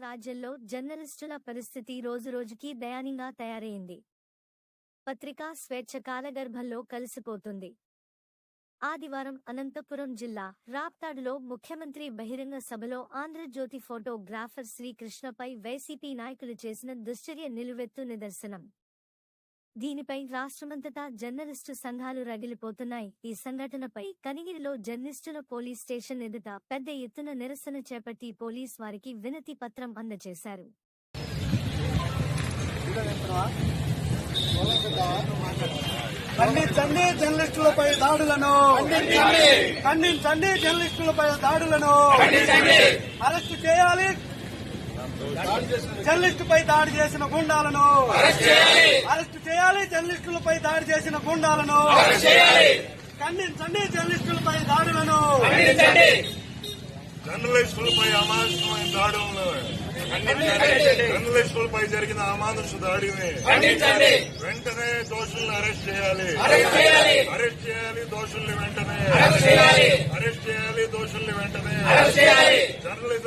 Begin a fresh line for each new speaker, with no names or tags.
రాజ్యంలో జర్నలిస్టుల పరిస్థితి రోజురోజుకీ దయనీయంగా తయారైంది. పత్రికా స్వేచ్ఛ కాలగర్భంలో కలిసిపోతుంది. ఆదివారం అనంతపురం జిల్లా రాప్తాడులో ముఖ్యమంత్రి బహిరంగ సభలో ఆంధ్రజ్యోతి ఫోటోగ్రాఫర్ శ్రీకృష్ణపై వైసీపీ నాయకులు చేసిన దుశ్చర్య నిలువెత్తు నిదర్శనం. దీనిపై రాష్ట్రమంతటా జర్నలిస్టు సంఘాలు రగిలిపోతున్నాయి. ఈ సంఘటనపై కనిగిరిలో జర్నలిస్టుల పోలీస్ స్టేషన్ ఎదుట పెద్ద ఎత్తున నిరసన చేపట్టి పోలీస్ వారికి వినతి పత్రం అందజేశారు.
ఖండించండి జర్నలిస్టులపై దాడులను, ఖండించండి జర్నలిస్టులపై దాడులను, అరెస్టు చేయాలి జర్నలిస్టుపై దాడి చేసిన గుండాలను, అరెస్టు చేయాలి జర్నలిస్టులపై దాడి చేసిన గుండాలను, ఖండించండి జర్నలిస్టులపై దాడులను,
జర్నలిస్టులపై అమానుషమైన దాడులను, జర్నలిస్టులపై జరిగిన అమానుష దాడిని వెంటనే దోషుల్ని అరెస్ట్ చేయాలి, అరెస్ట్ చేయాలి దోషుల్ని వెంటనే, అరెస్ట్ చేయాలి దోషుల్ని వెంటనే. జర్నలిజం